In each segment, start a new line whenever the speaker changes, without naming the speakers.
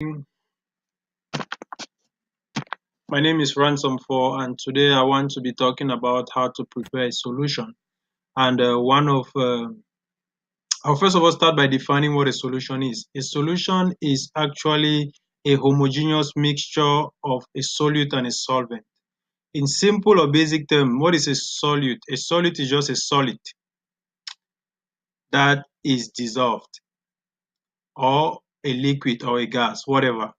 My name is Ransom4, and today I want to be talking about how to prepare a solution. And I'll first of all start by defining what a solution is. A solution is actually a homogeneous mixture of a solute and a solvent. In simple or basic terms, what is a solute? A solute is just a solid that is dissolved, or a liquid or a gas, whatever.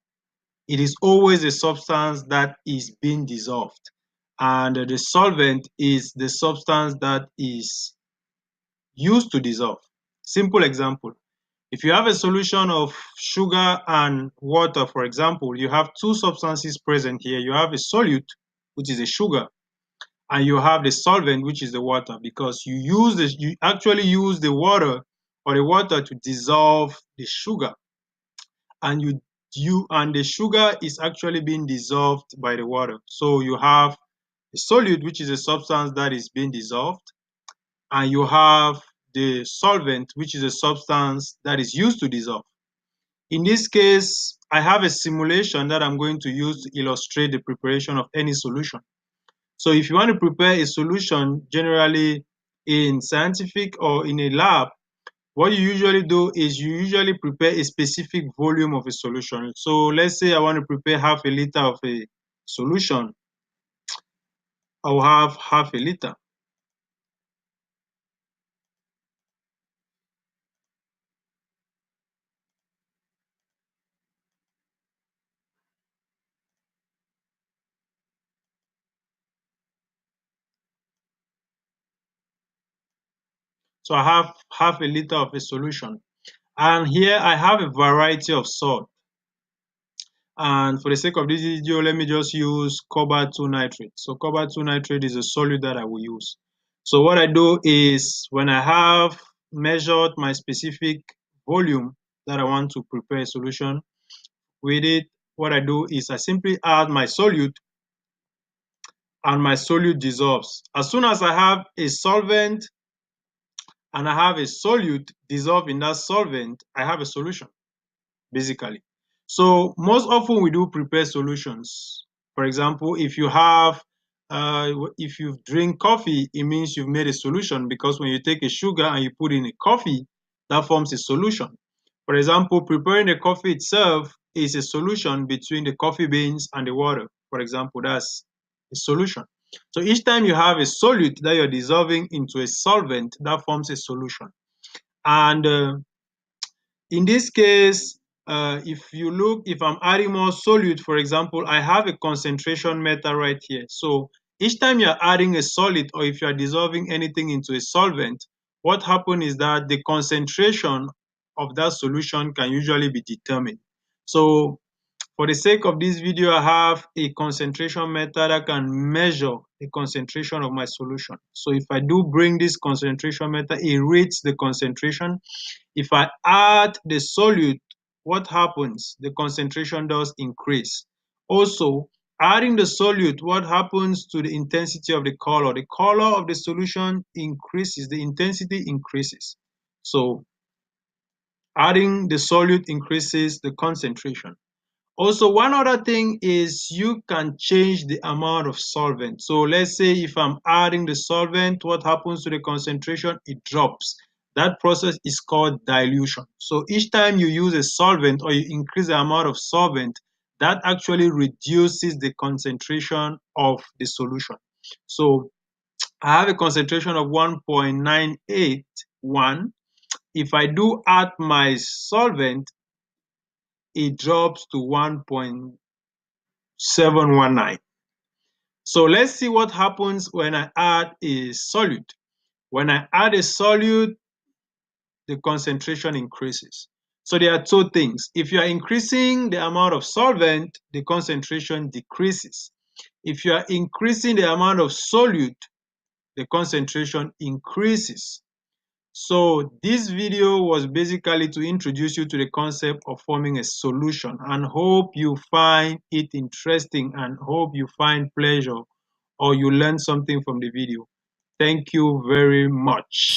It is always a substance that is being dissolved, and the solvent is the substance that is used to dissolve. Simple example: if you have a solution of sugar and water, for example, you have two substances present here. You have a solute, which is a sugar, and you have the solvent, which is the water, because you actually use the water to dissolve the sugar, and the sugar is actually being dissolved by the water. So you have a solute, which is a substance that is being dissolved, and you have the solvent, which is a substance that is used to dissolve. In this case, I have a simulation that I'm going to use to illustrate the preparation of any solution. So if you want to prepare a solution, generally in scientific or in a lab, what you usually do is you usually prepare a specific volume of a solution. So let's say I want to prepare half a liter of a solution. I'll have half a liter. So I have half a liter of a solution. And here I have a variety of salt. And for the sake of this video, let me just use cobalt 2 nitrate. So cobalt 2 nitrate is a solute that I will use. So what I do is, when I have measured my specific volume that I want to prepare a solution with it, what I do is I simply add my solute, and my solute dissolves. As soon as I have a solvent and I have a solute dissolved in that solvent, I have a solution, basically. So most often we do prepare solutions. For example, if you drink coffee, it means you've made a solution, because when you take a sugar and you put in a coffee, that forms a solution. For example, preparing the coffee itself is a solution between the coffee beans and the water. For example, that's a solution. So each time you have a solute that you're dissolving into a solvent, that forms a solution. And in this case, if I'm adding more solute, for example, I have a concentration meter right here. So each time you're adding a solid, or if you're dissolving anything into a solvent, what happens is that the concentration of that solution can usually be determined. So for the sake of this video, I have a concentration method that can measure the concentration of my solution. So if I do bring this concentration method, it reads the concentration. If I add the solute, what happens? The concentration does increase. Also, adding the solute, what happens to the intensity of the color? The color of the solution increases, the intensity increases. So adding the solute increases the concentration. Also, one other thing is you can change the amount of solvent. So let's say if I'm adding the solvent, what happens to the concentration? It drops. That process is called dilution. So each time you use a solvent or you increase the amount of solvent, that actually reduces the concentration of the solution. So I have a concentration of 1.981. If I do add my solvent, it drops to 1.719. So let's see what happens when I add a solute. When I add a solute, the concentration increases. So there are two things. If you are increasing the amount of solvent, the concentration decreases. If you are increasing the amount of solute, the concentration increases. So this video was basically to introduce you to the concept of forming a solution, and hope you find it interesting and hope you find pleasure or you learn something from the video. Thank you very much.